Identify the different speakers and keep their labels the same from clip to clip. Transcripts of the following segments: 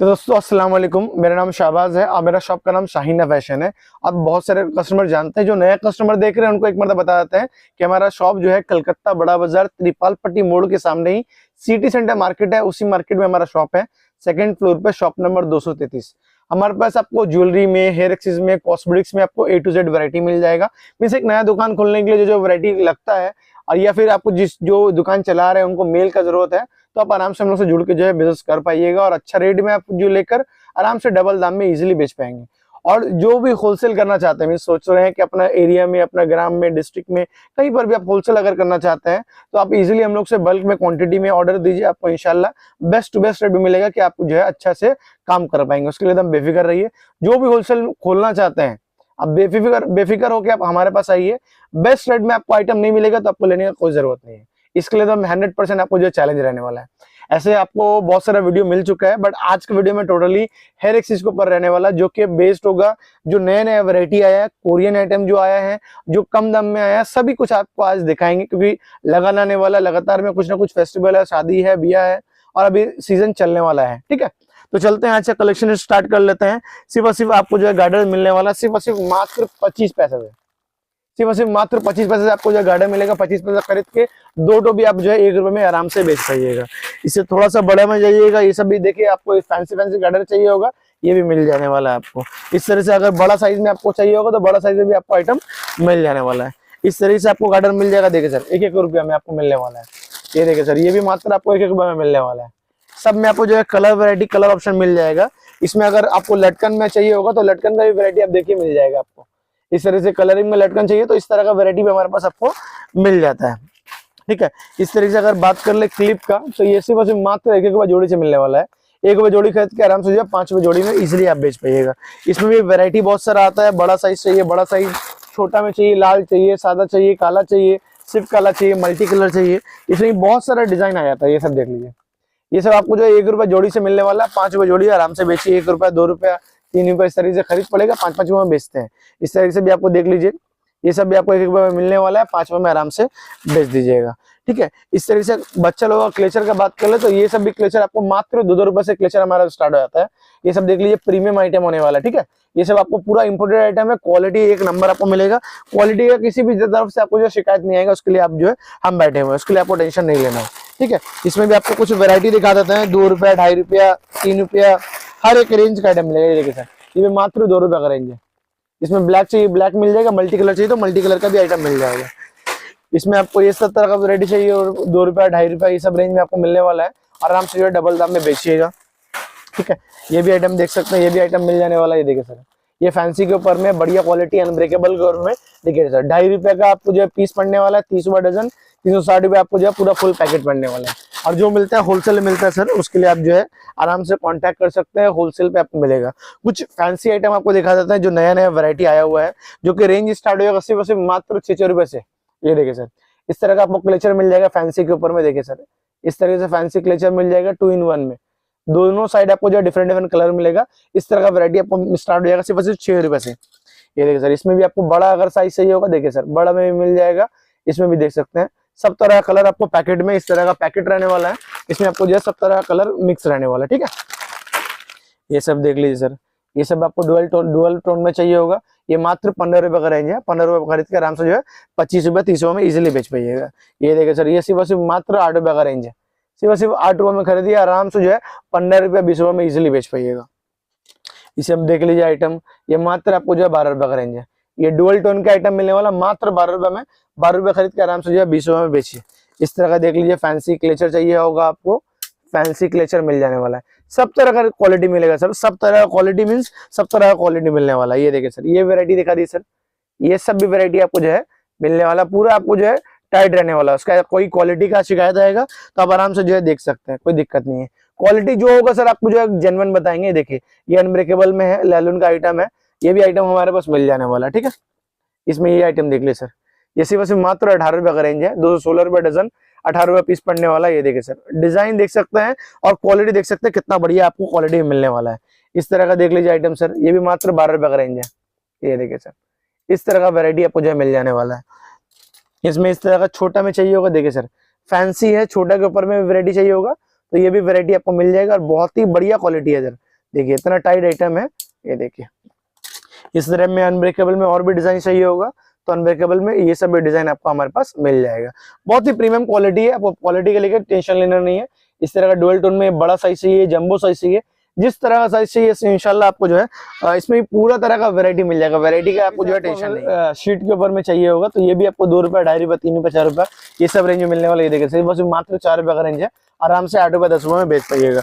Speaker 1: तो दोस्तों अस्सलाम वालेकुम, मेरा नाम शाहबाज है और मेरा शॉप का नाम शाहीना फैशन है। अब बहुत सारे कस्टमर जानते हैं, जो नए कस्टमर देख रहे हैं उनको एक मरतबा बता देते हैं कि हमारा शॉप जो है कलकत्ता बड़ा बाजार त्रिपाल पट्टी मोड़ के सामने ही सिटी सेंटर मार्केट है, उसी मार्केट में हमारा शॉप है। सेकंड फ्लोर पे शॉप नंबर 233। हमारे पास आपको ज्वेलरी में, हेयर एक्सेसरीज में, कॉस्मेटिक्स में आपको A to Z वैरायटी मिल जाएगा। मीन्स एक नया दुकान खोलने के लिए जो वैरायटी लगता है, और या फिर आपको जो दुकान चला रहे हैं उनको मेल का जरूरत है, तो आप आराम से हम लोग से जुड़ के जो है बिजनेस कर पाइएगा और अच्छा रेट में आप जो लेकर आराम से डबल दाम में इजीली बेच पाएंगे। और जो भी होलसेल करना चाहते हैं, सोच रहे हैं कि अपना एरिया में, अपना ग्राम में, डिस्ट्रिक्ट में कहीं पर भी आप होलसेल अगर करना चाहते हैं, तो आप इजीली हम लोग से बल्क में क्वांटिटी में ऑर्डर दीजिए। आपको इंशाल्लाह बेस्ट टू बेस्ट रेट भी मिलेगा कि आप जो है अच्छा से काम कर पाएंगे। उसके लिए एकदम बेफिक्र रहिए। जो भी होलसेल खोलना चाहते हैं, आप बेफिक्र होकर आप हमारे पास आइए। बेस्ट रेट में आपको आइटम नहीं मिलेगा तो आपको लेने का कोई जरूरत नहीं है। इसके लिए तो 100% आपको जो चैलेंज रहने वाला है। ऐसे आपको बहुत सारा वीडियो मिल चुका है, बट आज के वीडियो में टोटली हेयर एक्सेसरीज के ऊपर रहने वाला, जो कि बेस्ड होगा जो नए नए वैरायटी आया है, कोरियन आइटम जो आया है, जो कम दाम में आया है, सभी कुछ आपको आज दिखाएंगे। क्योंकि लगाने आने वाला लगातार में कुछ ना कुछ फेस्टिवल है, शादी है, ब्याह है और अभी सीजन चलने वाला है। ठीक है, तो चलते हैं आज से कलेक्शन स्टार्ट कर लेते हैं। सिर्फ और सिर्फ आपको जो है गार्डन मिलने वाला सिर्फ और सिर्फ मात्र 25 पैसे से। सिर्फ और सिर्फ मात्र 25 पैसे से आपको जो गार्डन मिलेगा। 25 पैसे खरीद के दो टो भी आप जो है 1 रुपए में आराम से बेच पाइएगा। इससे थोड़ा सा बड़ा में जाइएगा, ये सब भी देखिए, आपको फैंसी गार्डन चाहिए होगा, ये भी मिल जाने वाला है आपको। इस तरह से अगर बड़ा साइज में आपको चाहिए होगा तो बड़ा साइज में भी आपको आइटम मिल जाने वाला है। इस तरह से आपको गार्डन मिल जाएगा। देखिए सर, 1-1 रुपया में आपको मिलने वाला है। ये देखिए सर, ये भी मात्र आपको 1-1 रुपये में मिलने वाला है। सब में आपको जो है कलर वैरायटी, कलर ऑप्शन मिल जाएगा। इसमें अगर आपको लटकन में चाहिए होगा तो लटकन का भी वैरायटी आप देखिए मिल जाएगा आपको। इस तरह से कलरिंग में लटकन चाहिए तो इस तरह का वैरायटी भी हमारे पास आपको मिल जाता है। ठीक है, इस तरीके से अगर बात कर ले क्लिप का, तो ये सिर्फ मात्र 1-1 रुपये जोड़ी से मिलने वाला है। 1 रुपये जोड़ी खरीद के आराम से जो है 5 रुपये जोड़ी में इजिली आप बेच पाइएगा। इसमें भी वैरायटी बहुत सारा आता है। बड़ा साइज चाहिए, बड़ा साइज, छोटा में चाहिए, लाल चाहिए, सादा चाहिए, काला चाहिए, सिर्फ काला चाहिए, मल्टी कलर चाहिए, इसमें बहुत सारा डिजाइन आ जाता है। ये सब देख लीजिए, ये सब आपको जो है 1 रुपये जोड़ी से मिलने वाला है। 5 रुपये जोड़ी आराम से बेचिए। 1 रुपया, 2 रुपया, 3 रुपये, इस तरीके से खरीद पड़ेगा। 5-5 रुपये में बेचते हैं। इस तरीके से भी आपको देख लीजिए, ये सब भी आपको 1 रुपये में मिलने वाला है। 5 रुपये में आराम से बेच दीजिएगा। ठीक है, इस तरीके से बच्चा लोगों का क्लेचर का बात कर ले तो ये सब भी क्लेचर आपको मात्र 2-2 रुपये से क्लेचर हमारा स्टार्ट हो जाता है। ये सब देख लीजिए, प्रीमियम आइटम होने वाला है। ठीक है, ये सब आपको पूरा इंपोर्टेड आइटम है। क्वालिटी 1 नंबर आपको मिलेगा। क्वालिटी का किसी भी तरफ से आपको जो शिकायत नहीं आएगा, उसके लिए आप जो है हम बैठे हुए हैं, उसके लिए आपको टेंशन नहीं लेना है। ठीक है, इसमें भी आपको कुछ वैरायटी दिखा देते हैं। 2 रुपया, 2.5 रुपया, 3 रुपया, हर एक रेंज का आइटम मिलेगा। ये देखिए सर, ये भी मात्र 2 रुपया का रेंज है। इसमें ब्लैक चाहिए, ब्लैक मिल जाएगा। मल्टी कलर चाहिए तो मल्टी कलर का भी आइटम मिल जाएगा। इसमें आपको ये सब तरह का वैरायटी चाहिए और 2 रुपया, 2.5 रुपया, ये सब रेंज में आपको मिलने वाला है। आराम से जो है डबल दाम में बेचिएगा। ठीक है, ये भी आइटम देख सकते हैं, ये भी आइटम मिल जाने वाला है। ये देखिए सर, ये फैंसी के ऊपर में बढ़िया क्वालिटी अनब्रेकेबल के में। देखिए सर, 2.5 रुपये का आपको जो है पीस पड़ने वाला है। 30 रुपये डजन, 360 रुपये आपको जो है पूरा फुल पैकेट पड़ने वाला है। और जो मिलता है होलसेल मिलता है सर, उसके लिए आप जो है आराम से कांटेक्ट कर सकते हैं। होलसेल पे आपको मिलेगा। कुछ फैंसी आइटम आपको दिखा देते हैं, जो नया नया वैरायटी आया हुआ है, जो कि रेंज स्टार्ट होगा सिर्फ मात्र 6 रुपये से। ये देखिए सर, इस तरह का आपको क्लेचर मिल जाएगा फैंसी के ऊपर में। देखिए सर, इस तरह से फैंसी क्लेचर मिल जाएगा 2 in 1 में। दोनों साइड आपको जो डिफरेंट कलर मिलेगा। इस तरह का वैरायटी आपको स्टार्ट हो जाएगा सिर्फ 6 रुपये से। ये देखिए सर, इसमें भी आपको बड़ा अगर साइज चाहिए होगा, देखिए सर, बड़ा में भी मिल जाएगा। इसमें भी देख सकते हैं, सब तरह का कलर आपको पैकेट में, इस तरह का पैकेट रहने वाला है। इसमें आपको जो है सब तरह का कलर मिक्स रहने वाला है। ठीक है, ये सब देख लीजिए सर, ये सब आपको डुअल टोन में चाहिए होगा। ये मात्र 15 रुपये का रेंज है। 15 रुपये खरीद के आराम से जो है 25 रुपये, 30 रुपये में इजिली बेच पाइएगा। ये देखिए सर, ये सिर्फ मात्र 8 रुपये का रेंज है। सिर्फ 8 रुपये में खरीदिए, आराम से जो है 15 रुपये, 20 रुपये में इजिली बेच पाइएगा। इसे हम देख लीजिए आइटम, ये मात्र आपको जो है 12 रुपये का रेंज है। ये डुअल टोन का आइटम मिलने वाला मात्र 12 रुपये में। 12 रुपये खरीद के आराम से जो है 20 रुपये में बेचिए। इस तरह का देख लीजिए, फैंसी क्लेचर चाहिए होगा आपको, फैंसी क्लेचर मिल जाने वाला है। सब तरह का क्वालिटी मिलेगा सर। सब तरह का क्वालिटी मीन्स सब तरह का क्वालिटी मिलने वाला है। ये देखिए सर, ये वैरायटी दिखा दी सर, ये सब भी वैरायटी आपको जो है मिलने वाला। पूरा आपको जो है टाइट रहने वाला है। उसका कोई क्वालिटी का शिकायत आएगा तो आप आराम से जो है देख सकते हैं, कोई दिक्कत नहीं है। क्वालिटी जो होगा सर आपको जो है जेन्युइन बताएंगे। देखिए, ये अनब्रेकेबल में है, लैलून का आइटम है। ये भी आइटम हमारे पास मिल जाने वाला है। ठीक है, इसमें ये आइटम देख ले सर, ये सिर्फ मात्र 18 रुपये का रेंज है। 216 रुपये डजन, 18 रुपये पीस पड़ने वाला है। ये देखिए सर, डिजाइन देख सकते हैं और क्वालिटी देख सकते हैं, कितना बढ़िया आपको क्वालिटी मिलने वाला है। इस तरह का देख लीजिए आइटम सर, ये भी मात्र 12 रुपये का रेंज है। ये देखिए सर, इस तरह का वैरायटी आपको जो है मिल जाने वाला है। इसमें इस तरह का छोटा में चाहिए होगा, देखिए सर, फैंसी है, छोटा के ऊपर में वैरायटी चाहिए होगा तो ये भी वैरायटी आपको मिल जाएगा। और बहुत ही बढ़िया क्वालिटी है सर, देखिए इतना टाइट आइटम है। ये देखिए इस तरह में अनब्रेकेबल में और भी डिजाइन चाहिए होगा तो अनब्रेकेबल में ये सब भी डिजाइन आपको हमारे पास मिल जाएगा। बहुत ही प्रीमियम क्वालिटी है, आपको क्वालिटी के लेकर टेंशन लेना नहीं है। इस तरह का डुअल टोन में बड़ा साइज चाहिए, जंबो साइज चाहिए, जिस तरह का साइज चाहिए इंशाल्लाह आपको जो है इसमें पूरा तरह का वैरायटी मिल जाएगा। वैरायटी का आपको जो है टेंशन नहीं। शीट के ऊपर में चाहिए होगा तो ये भी आपको 2 रुपया, 2.5 रुपया, 3 रुपया, 4 रुपया ये सब रेंज में मिलने वाला। ये देखिए बस मात्र 4 रुपया का रेंज है, आराम से 8 रुपया 10 रुपये में बेच पाइएगा।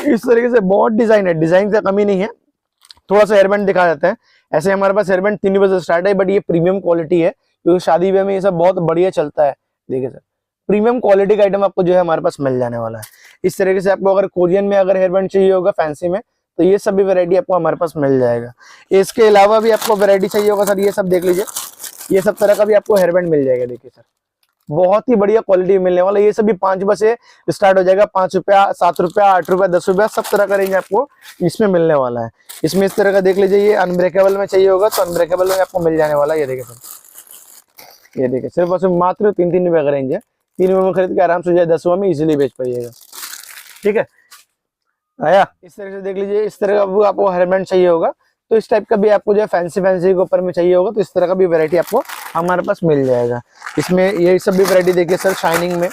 Speaker 1: इस तरीके से बहुत डिजाइन है, डिजाइन से कमी नहीं है। थोड़ा सा हेयरबैंड दिखा जाते हैं। ऐसे हमारे पास हेयरबैंड 3 रुपये से स्टार्ट है, बट ये प्रीमियम क्वालिटी है क्योंकि शादी ब्याह में ये सब बहुत बढ़िया चलता है। देखिए सर प्रीमियम क्वालिटी का आइटम आपको जो है हमारे पास मिल जाने वाला है। इस तरीके से आपको अगर कोरियन में अगर हेयरबैंड चाहिए होगा फैंसी में तो ये सब भी वैरायटी आपको हमारे पास मिल जाएगा। इसके अलावा भी आपको वैरायटी चाहिए होगा सर, ये सब देख लीजिए, ये सब तरह का भी आपको हेयरबैंड मिल जाएगा। देखिए सर बहुत ही बढ़िया क्वालिटी मिलने वाला। ये सभी 5 रुपए से स्टार्ट हो जाएगा, 5 रुपया, 7 रुपया, 8 रुपया, 10 रुपया, सब तरह का रेंज आपको इसमें मिलने वाला है। इसमें इस तरह का देख लीजिए, ये अनब्रेकेबल में चाहिए होगा तो अनब्रेकेबल में आपको मिल जाने वाला है। ये देखिए सर, ये देखिए सिर्फ और सिर्फ मात्र 3-3 रुपये का रेंज है। 3 रुपये में खरीद के आराम से 10 रुपये में इजिली बेच पाइएगा। ठीक है आया। इस तरह से देख लीजिए, इस तरह का आपको हेयरबैंड चाहिए होगा तो इस टाइप का भी आपको जो है फैंसी के ऊपर में चाहिए होगा तो इस तरह का भी वैरायटी आपको हमारे पास मिल जाएगा। इसमें ये सब भी वैरायटी देखिए सर शाइनिंग में,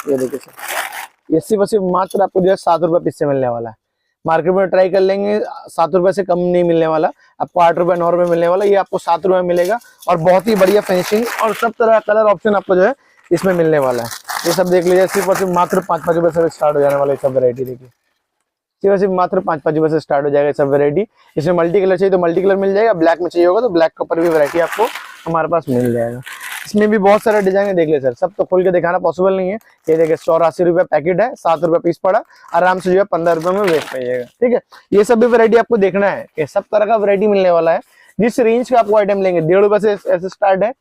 Speaker 1: ये देखिए सर ये सिर्फ मात्र आपको जो है 7 रुपये पीस से मिलने वाला है। मार्केट में ट्राई कर लेंगे 7 रुपये से कम नहीं मिलने वाला, आपको 8 रुपये 9 रुपये मिलने वाला, ये आपको 7 रुपये मिलेगा और बहुत ही बढ़िया फिनिशिंग और सब तरह का कलर ऑप्शन आपको जो है इसमें मिलने वाला है। ये सब देख लीजिए सिर्फ और सिर्फ मात्र 5-5 रुपये से स्टार्ट हो जाने वाला है। सब वैरायटी देखिए सिर्फ मात्र 5-5 रुपये से स्टार्ट हो जाएगा सब वैरायटी। इसमें मल्टी कलर चाहिए तो मल्टी कलर मिल जाएगा, ब्लैक में चाहिए होगा तो ब्लैक के ऊपर भी वैरायटी आपको हमारे पास मिल जाएगा। इसमें भी बहुत सारे डिजाइन है, देख ले सर, सब तो खोल के दिखाना पॉसिबल नहीं है। ये देखिए 84 रुपये पैकेट है, 7 रुपये पीस पड़ा, आराम से जो है 15 रुपये में बेच पाइएगा। ठीक है ये सब भी वैरायटी आपको देखना है, ये सब तरह का वैरायटी मिलने वाला है। जिस रेंज का आपको आइटम लेंगे 1.5 रुपये से ऐसे स्टार्ट है,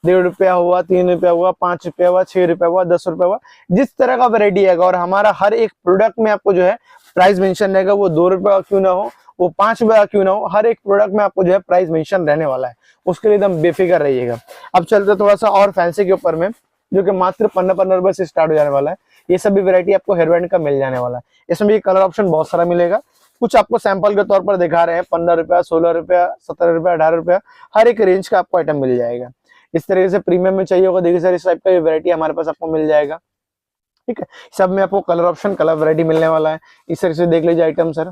Speaker 1: 1.5 रुपया हुआ, 3 रुपया हुआ, 5 रुपया हुआ, 6 रुपया हुआ, 10 रुपया हुआ, जिस तरह का वैरायटी आएगा। और हमारा हर एक प्रोडक्ट में आपको जो है प्राइस मेंशन रहेगा, वो 2 रुपया क्यों ना हो, वो 5 रुपया क्यों ना हो, हर एक प्रोडक्ट में आपको जो है प्राइस मेंशन रहने वाला है, उसके लिए एकदम बेफिक्र रहिएगा। अब चलते थोड़ा सा और फैंसी के ऊपर में, जो कि मात्र 15-15 रुपए से स्टार्ट हो जाने वाला है। ये सब भी वैरायटी आपको हेयरबैंड का मिल जाने वाला है। इसमें भी कलर ऑप्शन बहुत सारा मिलेगा, कुछ आपको सैंपल के तौर पर दिखा रहे हैं। 15 रुपया, 16 रुपया, 17 रुपया, 18 रुपया, हर एक रेंज का आपको आइटम मिल जाएगा। इस तरीके से प्रीमियम में चाहिए होगा, देखिए सर इस टाइप का ये वैरायटी हमारे पास आपको मिल जाएगा। ठीक है सब में आपको कलर ऑप्शन, कलर वैरायटी मिलने वाला है। इस तरह से देख लीजिए आइटम सर,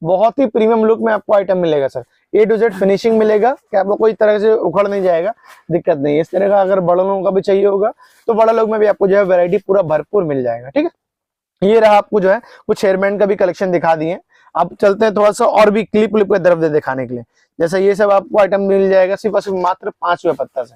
Speaker 1: बहुत ही प्रीमियम लुक में आपको आइटम मिलेगा sir. A to Z finishing मिलेगा कि आपको कोई तरह से उखड़ नहीं जाएगा, दिक्कत नहीं है। इस तरह का अगर बड़ा लोगों का भी चाहिए होगा तो बड़ा लोग में भी आपको जो है वैरायटी पूरा भरपूर मिल जाएगा। ठीक है ये रहा आपको जो है कुछ हेयरबैंड का भी कलेक्शन दिखा दिए। अब चलते हैं थोड़ा सा और भी क्लिप की तरफ दे दिखाने के लिए। जैसे ये सब आपको आइटम मिल जाएगा सिर्फ और सिर्फ मात्र 5 रुपये पत्ता से।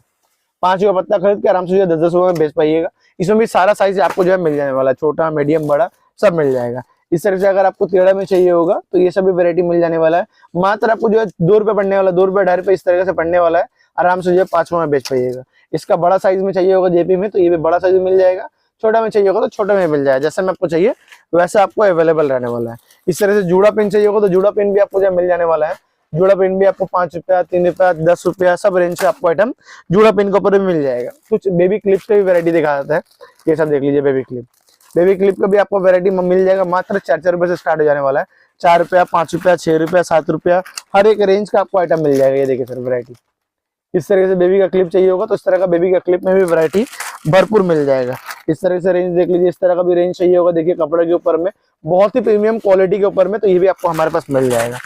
Speaker 1: 5 रुपये पत्ता खरीद के आराम से जो है 10-10 रुपये में बेच पाइएगा। इसमें भी सारा साइज आपको जो है मिल जाने वाला है, छोटा, मीडियम, बड़ा सब मिल जाएगा। इस तरह से अगर आपको टेढ़ा में चाहिए होगा तो ये सभी वैरायटी मिल जाने वाला है। मात्र आपको जो है 2 रुपये पड़ने वाला, 2 रुपये 2.5 रुपये इस तरह से पड़ने वाला है, आराम से जो है 5 रुपये में बेच पाइएगा। इसका बड़ा साइज में चाहिए होगा जेपी में तो ये भी बड़ा साइज मिल जाएगा, छोटा में चाहिए होगा तो छोटे में मिल जाएगा। जैसा में आपको चाहिए वैसा आपको अवेलेबल रहने वाला है। इस तरह से जूड़ा पेन चाहिए होगा तो जूड़ा पेन भी आपको जो मिल जाने वाला है। जूड़ा पेन भी आपको 5 रुपया, 3 रुपया, 10 रुपया सब रेंज से आपको आइटम जूड़ा पेन के ऊपर भी मिल जाएगा। कुछ बेबी क्लिप्स का भी वैरायटी दिखा जाता है, ये सब देख लीजिए। बेबी क्लिप का भी आपको वैरायटी मिल जाएगा, मात्र 4-4 रुपए से स्टार्ट हो जाने वाला है। 4 रुपया, 5 रुपया, 6 रुपया, 7 रुपया, हर एक रेंज का आपको आइटम मिल जाएगा। ये देखिए सर वैरायटी, इस तरह से बेबी का क्लिप चाहिए होगा तो इस तरह का बेबी का क्लिप में भी वैरायटी भरपूर मिल जाएगा। इस तरह से रेंज देख लीजिए, इस तरह का भी रेंज चाहिए होगा, देखिए कपड़े के ऊपर में बहुत ही प्रीमियम क्वालिटी के ऊपर में, तो ये भी आपको हमारे पास मिल जाएगा।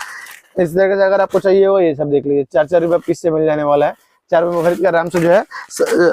Speaker 1: इस तरह से अगर आपको चाहिए होगा ये सब देख लीजिए, 4-4 रुपया पीस से मिल जाने वाला है। 4 रुपये में खरीद के आराम से जो है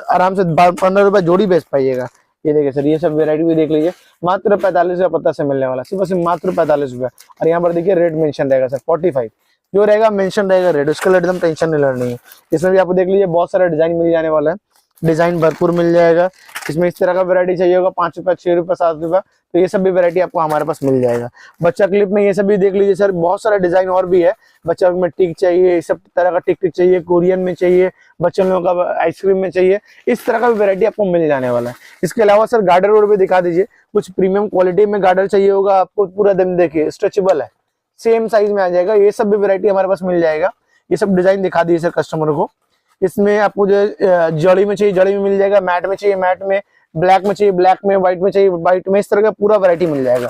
Speaker 1: आराम से 15 रुपये जोड़ी बेच पाइएगा। ये देखिए सर, ये सब वेरायटी भी देख लीजिए, मात्र 45 रुपये पत्ता से मिलने वाला, सिर्फ मात्र 45 रुपये। और यहाँ पर देखिए रेट मेंशन रहेगा सर 45, जो रहेगा मेंशन रहेगा रेट, उसका एकदम टेंशन नहीं लेनी है। इसमें भी आपको देख लीजिए बहुत सारा डिजाइन मिल जाने वाला है, डिजाइन भरपूर मिल जाएगा। इसमें इस तरह का वैरायटी चाहिए होगा 5 रुपये, 6 रुपये, 7 रुपये, तो ये सब भी वैरायटी आपको हमारे पास मिल जाएगा। बच्चा क्लिप में ये सब भी देख लीजिए सर, बहुत सारा डिजाइन और भी है। बच्चा में टिक चाहिए, इस सब तरह का टिक चाहिए, कोरियन में चाहिए, बच्चों लोगों का आइसक्रीम में चाहिए, इस तरह का भी वैरायटी आपको मिल जाने वाला है। इसके अलावा सर गार्डर और भी दिखा दीजिए, कुछ प्रीमियम क्वालिटी में गार्डर चाहिए होगा आपको, पूरा दिन देखिए स्ट्रेचेबल है, सेम साइज में आ जाएगा, ये सब भी वैरायटी हमारे पास मिल जाएगा। ये सब डिजाइन दिखा दीजिए सर कस्टमर को। इसमें आपको जो जड़ी में चाहिए जड़ी में मिल जाएगा, मैट में चाहिए मैट में, ब्लैक में चाहिए ब्लैक में, व्हाइट में चाहिए व्हाइट में, इस तरह का पूरा वैरायटी मिल जाएगा।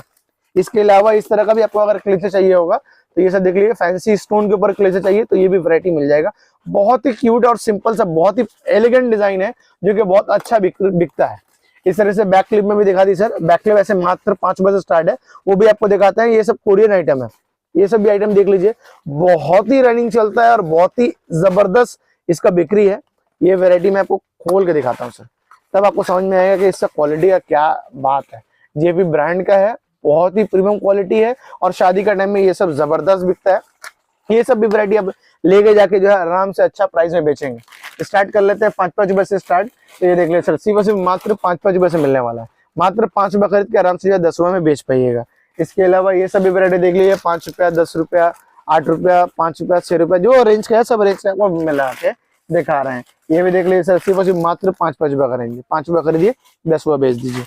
Speaker 1: इसके अलावा इस तरह का भी आपको अगर क्लिप से चाहिए होगा तो ये सब देख लीजिए। फैंसी स्टोन के ऊपर क्लेचर चाहिए तो ये भी वैरायटी मिल जाएगा। बहुत ही क्यूट और सिंपल सा बहुत ही एलिगेंट डिजाइन है जो कि बहुत अच्छा बिकता है। इस तरह से बैक क्लिप में भी दिखा दी सर। बैक क्लिप ऐसे मात्र 5 रुपए से स्टार्ट है, वो भी आपको दिखाते हैं। ये सब कोरियन आइटम है, ये सब भी आइटम देख लीजिए, बहुत ही रनिंग चलता है और बहुत ही जबरदस्त इसका बिक्री है। ये वैरायटी मैं आपको खोल के दिखाता हूँ सर, तब आपको समझ में आएगा कि इसका क्वालिटी का क्या बात है। जेपी ब्रांड का है, बहुत ही प्रीमियम क्वालिटी है और शादी का टाइम में ये सब जबरदस्त बिकता है। ये सब भी वैरायटी अब लेके जाके जो है आराम से अच्छा प्राइस में बेचेंगे। स्टार्ट कर लेते हैं 5-5 रुपए से स्टार्ट। तो ये देख ले सर, सिर्फ मात्र 5-5 रुपए से मिलने वाला है। मात्र 5 रुपए खरीद के आराम से 10 रुपए में बेच पाइएगा। इसके अलावा ये सभी वैरायटी देख लीजिए, 5 रुपया, 10 रुपया, 8 रुपया, 5 रुपया, 6 रुपया, जो रेंज का है सब रेंज का मिला के दिखा रहे हैं। ये भी देख लीजिए सर, सिर्फ मात्र 5-5 रुपया करेंगे। 5 रुपया खरीदिए, 10 रुपया बेच दीजिए।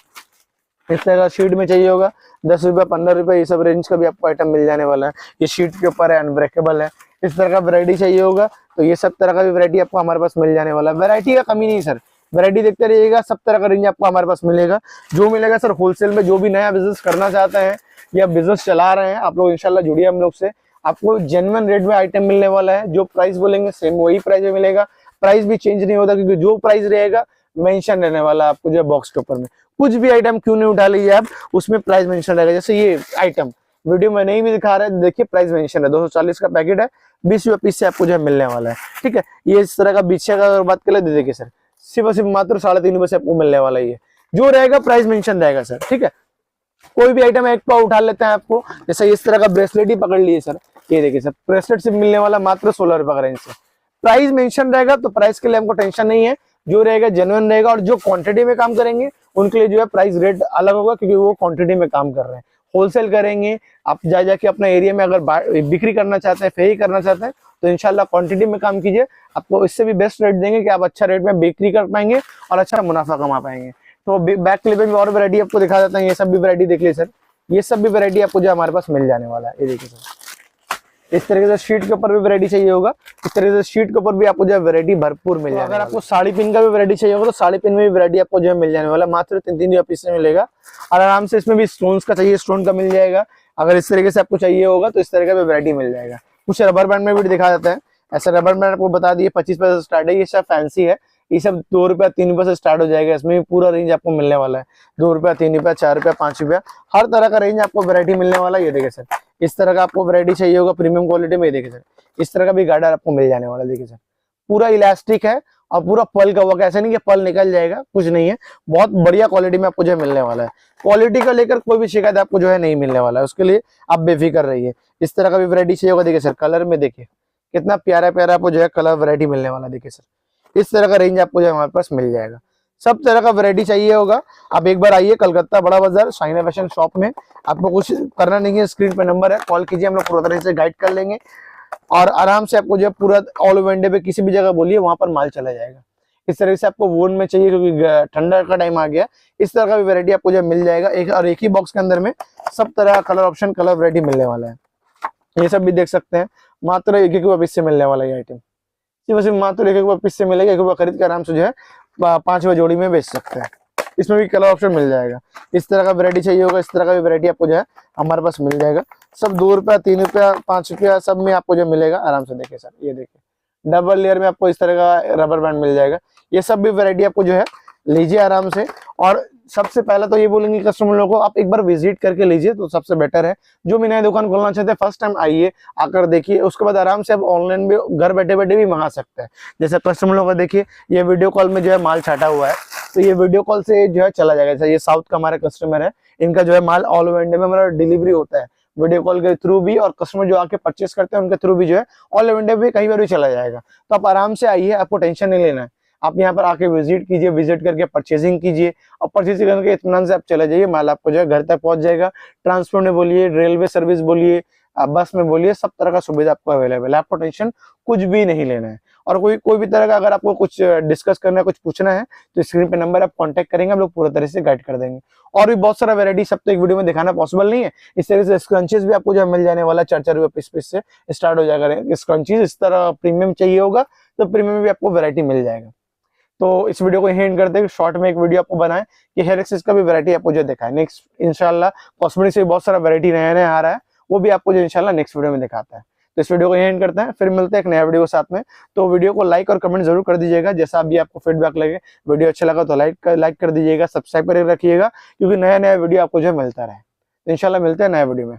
Speaker 1: इस तरह का शीट में चाहिए होगा 10 रुपया, 15 रुपया, ये सब रेंज का भी आपको आइटम मिल जाने वाला है। ये शीट के ऊपर है, अनब्रेकेबल है। इस तरह का वैरायटी चाहिए होगा तो ये सब तरह का भी वैरायटी आपको हमारे पास मिल जाने वाला है। वैरायटी का कमी नहीं सर, वैरायटी देखते रहिएगा, सब तरह का रेंज आपको हमारे पास मिलेगा। जो मिलेगा सर होलसेल में, जो भी नया बिजनेस करना चाहते हैं या बिजनेस चला रहे हैं, आप लोग इंशाल्लाह जुड़िए हम लोग से। आपको जेन्युइन रेट में आइटम मिलने वाला है। जो प्राइस बोलेंगे सेम वही प्राइस में मिलेगा, प्राइस भी चेंज नहीं होता, क्योंकि जो प्राइस रहेगा मेंशन रहने वाला आपको जो बॉक्स के ऊपर में। कुछ भी आइटम क्यों नहीं उठा लीजिए आप, उसमें प्राइस मेंशन रहेगा। जैसे ये आइटम वीडियो में नहीं भी दिखा रहा है, देखिए प्राइस मेंशन है। 240 का पैकेट है, 20 रुपये पीस से आपको जो है मिलने वाला है। ठीक है, ये इस तरह का बीचे का अगर बात कर ले, देखिए सर, सिर्फ मात्र 3.5 रुपए से आपको मिलने वाला है। ये जो रहेगा प्राइस मेंशन रहेगा सर। ठीक है, कोई भी आइटम एक पाव उठा लेते हैं आपको, जैसे इस तरह का ब्रेसलेट ही पकड़ लिए सर, ये देखिए सर, ब्रेसलेट से मिलने वाला मात्र 16 रुपए का रेंज से। प्राइस मेंशन रहेगा तो प्राइस के लिए हमको टेंशन नहीं है, जो रहेगा जेन्युइन रहेगा। और जो क्वांटिटी में काम करेंगे उनके लिए जो है प्राइस रेट अलग होगा, क्योंकि वो क्वांटिटी में काम कर रहे हैं। होलसेल करेंगे आप, जाके अपना एरिया में अगर बिक्री करना चाहते हैं, फेरी करना चाहते हैं, तो इंशाल्लाह क्वांटिटी में काम कीजिए, आपको इससे भी बेस्ट रेट देंगे कि आप अच्छा रेट में बिक्री कर पाएंगे और अच्छा मुनाफा कमा पाएंगे। तो बैक क्लिप में और वैरायटी आपको दिखा देता हूँ। ये सब भी वैरायटी देख लीजिए सर, ये सब भी वैरायटी आपको जो हमारे पास मिल जाने वाला है। ये देखिए सर, इस तरीके से शीट के ऊपर भी वैरायटी चाहिए होगा, इस तरीके से शीट के ऊपर भी आपको जो है वैरायटी भरपूर मिल जाएगा। अगर आपको साड़ी पिन का भी वैरायटी चाहिए होगा तो साड़ी पिन में भी वैरायटी आपको जो है मिल जाने वाला, मात्र 3-3 पीस में मिलेगा। और आराम से इसमें भी स्टोन्स का चाहिए, स्टोन का मिल जाएगा। अगर इस तरीके से आपको चाहिए होगा तो इस तरह का भी वैरायटी मिल जाएगा। कुछ रबर बैंड में भी दिखा देते हैं। ऐसा रबर बैंड आपको बता दिए 25 रुपए से स्टार्ट है। ये सब फैंसी है, ये सब 2 रुपया 3 रुपए से स्टार्ट हो जाएगा। इसमें भी पूरा रेंज आपको मिलने वाला है, 2 रुपया, 3 रुपया, 4 रुपया, 5 रुपया, हर तरह का रेंज आपको वैरायटी मिलने वाला है। ये देखिए सर, इस तरह का आपको वैरायटी चाहिए होगा प्रीमियम क्वालिटी में, ये देखिए सर, इस तरह का भी गार्डर आपको मिल जाने वाला है। देखिए सर, पूरा इलास्टिक है और पूरा पल का वर्क, ऐसा नहीं कि पल निकल जाएगा, कुछ नहीं है। बहुत बढ़िया क्वालिटी में आपको जो है मिलने वाला है। क्वालिटी का लेकर कोई भी शिकायत आपको जो है नहीं मिलने वाला है, उसके लिए आप बेफिक्र रहिए। इस तरह का भी वैरायटी चाहिए होगा। देखिए सर, कलर में देखिए कितना प्यारा प्यारा आपको जो है कलर वैरायटी मिलने वाला है। देखिए सर, इस तरह का रेंज आपको जो है हमारे पास मिल जाएगा। सब तरह का वैरायटी चाहिए होगा, आप एक बार आइए कलकत्ता बड़ा बाजार शाहीना फैशन शॉप में। आपको कुछ करना नहीं है, स्क्रीन पर नंबर है, कॉल कीजिए, हम लोग पूरा तरह से गाइड कर लेंगे और आराम से आपको जो है पूरा ऑल ओवर इंडिया पे किसी भी जगह बोलिए वहां पर माल चला जाएगा। इस तरह से आपको वोन में चाहिए क्योंकि ठंडा का टाइम आ गया, इस तरह का भी वैरायटी आपको जो मिल जाएगा। एक ही बॉक्स के अंदर में सब तरह का कलर ऑप्शन, कलर वैरायटी मिलने वाला है। ये सब भी देख सकते हैं, मात्र 1-1 रुपया पीस से मिलने वाला ये आइटम, सिर्फ मात्र 1-1 रुपया पीस से मिलेगा। 1 रुपया खरीद के आराम से जो है 5 रुपये जोड़ी में बेच सकते हैं। इसमें भी कलर ऑप्शन मिल जाएगा। इस तरह का वैरायटी चाहिए होगा, इस तरह का भी वैरायटी आपको जो है हमारे पास मिल जाएगा। सब 2 रुपया, 3 रुपया, 5 रुपया सब में आपको जो मिलेगा आराम से। देखिए सर, ये देखिए डबल लेयर में आपको इस तरह का रबर बैंड मिल जाएगा। ये सब भी वैरायटी आपको जो है लीजिए आराम से। और सबसे पहले तो ये बोलेंगे कस्टमर लोगों को आप एक बार विजिट करके लीजिए तो सबसे बेटर है। जो भी नया दुकान खोलना चाहते हैं फर्स्ट टाइम आइए, आकर देखिए, उसके बाद आराम से आप ऑनलाइन भी घर बैठे बैठे भी मंगा सकते हैं। जैसे कस्टमर लोगों को देखिए, ये वीडियो कॉल में जो है माल छाटा हुआ है, तो ये वीडियो कॉल से जो है चला जाएगा। जैसे ये साउथ का हमारा कस्टमर है, इनका जो है माल ऑल ओवर इंडिया में हमारा डिलीवरी होता है वीडियो कॉल के थ्रू भी, और कस्टमर जो आके परचेस करते हैं उनके थ्रू भी जो है ऑल ओवर इंडिया में कहीं पर भी चला जाएगा। तो आप आराम से आइए, आपको टेंशन नहीं लेना है। आप यहाँ पर आके विजिट कीजिए, विजिट करके परचेजिंग कीजिए और परचेजिंग करके इत्मीनान से आप चले जाइए, माल आपको जो है घर तक पहुंच जाएगा। ट्रांसपोर्ट में बोलिए, रेलवे सर्विस बोलिए, बस में बोलिए, सब तरह का सुविधा आपको अवेलेबल है। आपको टेंशन कुछ भी नहीं लेना है। और कोई भी तरह का अगर आपको कुछ डिस्कस करना है, कुछ पूछना है, तो स्क्रीन पे नंबर आप कांटेक्ट करेंगे, हम लोग पूरा तरह से गाइड कर देंगे। और भी बहुत सारा वैरायटी, सब तो एक वीडियो में दिखाना पॉसिबल नहीं है। इस तरह से स्क्रंचेस भी आपको जो मिल जाने वाला, 4-4 रुपये पीस से स्टार्ट हो जाएगा स्क्रंचेस। इस तरह प्रीमियम चाहिए होगा तो प्रीमियम में भी आपको वैरायटी मिल जाएगा। तो इस वीडियो को एंड करते हैं, शॉर्ट में एक वीडियो आपको बनाए कि हेयर एक्सेस का भी वैरायटी आपको जो दिखाए। नेक्स्ट इंशाल्लाह कॉस्मेटिक्स से बहुत सारा वैरायटी नया नया आ रहा है, वो भी आपको जो इंशाल्लाह नेक्स्ट वीडियो में दिखाता है। तो इस वीडियो को यहीं एंड करते हैं, फिर मिलते हैं एक नया वीडियो के साथ में। तो वीडियो को लाइक और कमेंट जरूर कर दीजिएगा, जैसा भी आपको फीडबैक लगे। वीडियो अच्छा लगा तो लाइक कर दीजिएगा, सब्सक्राइब करके रखिएगा, क्योंकि नया नया वीडियो आपको जो मिलता रहे। इंशाल्लाह मिलते हैं नया वीडियो में।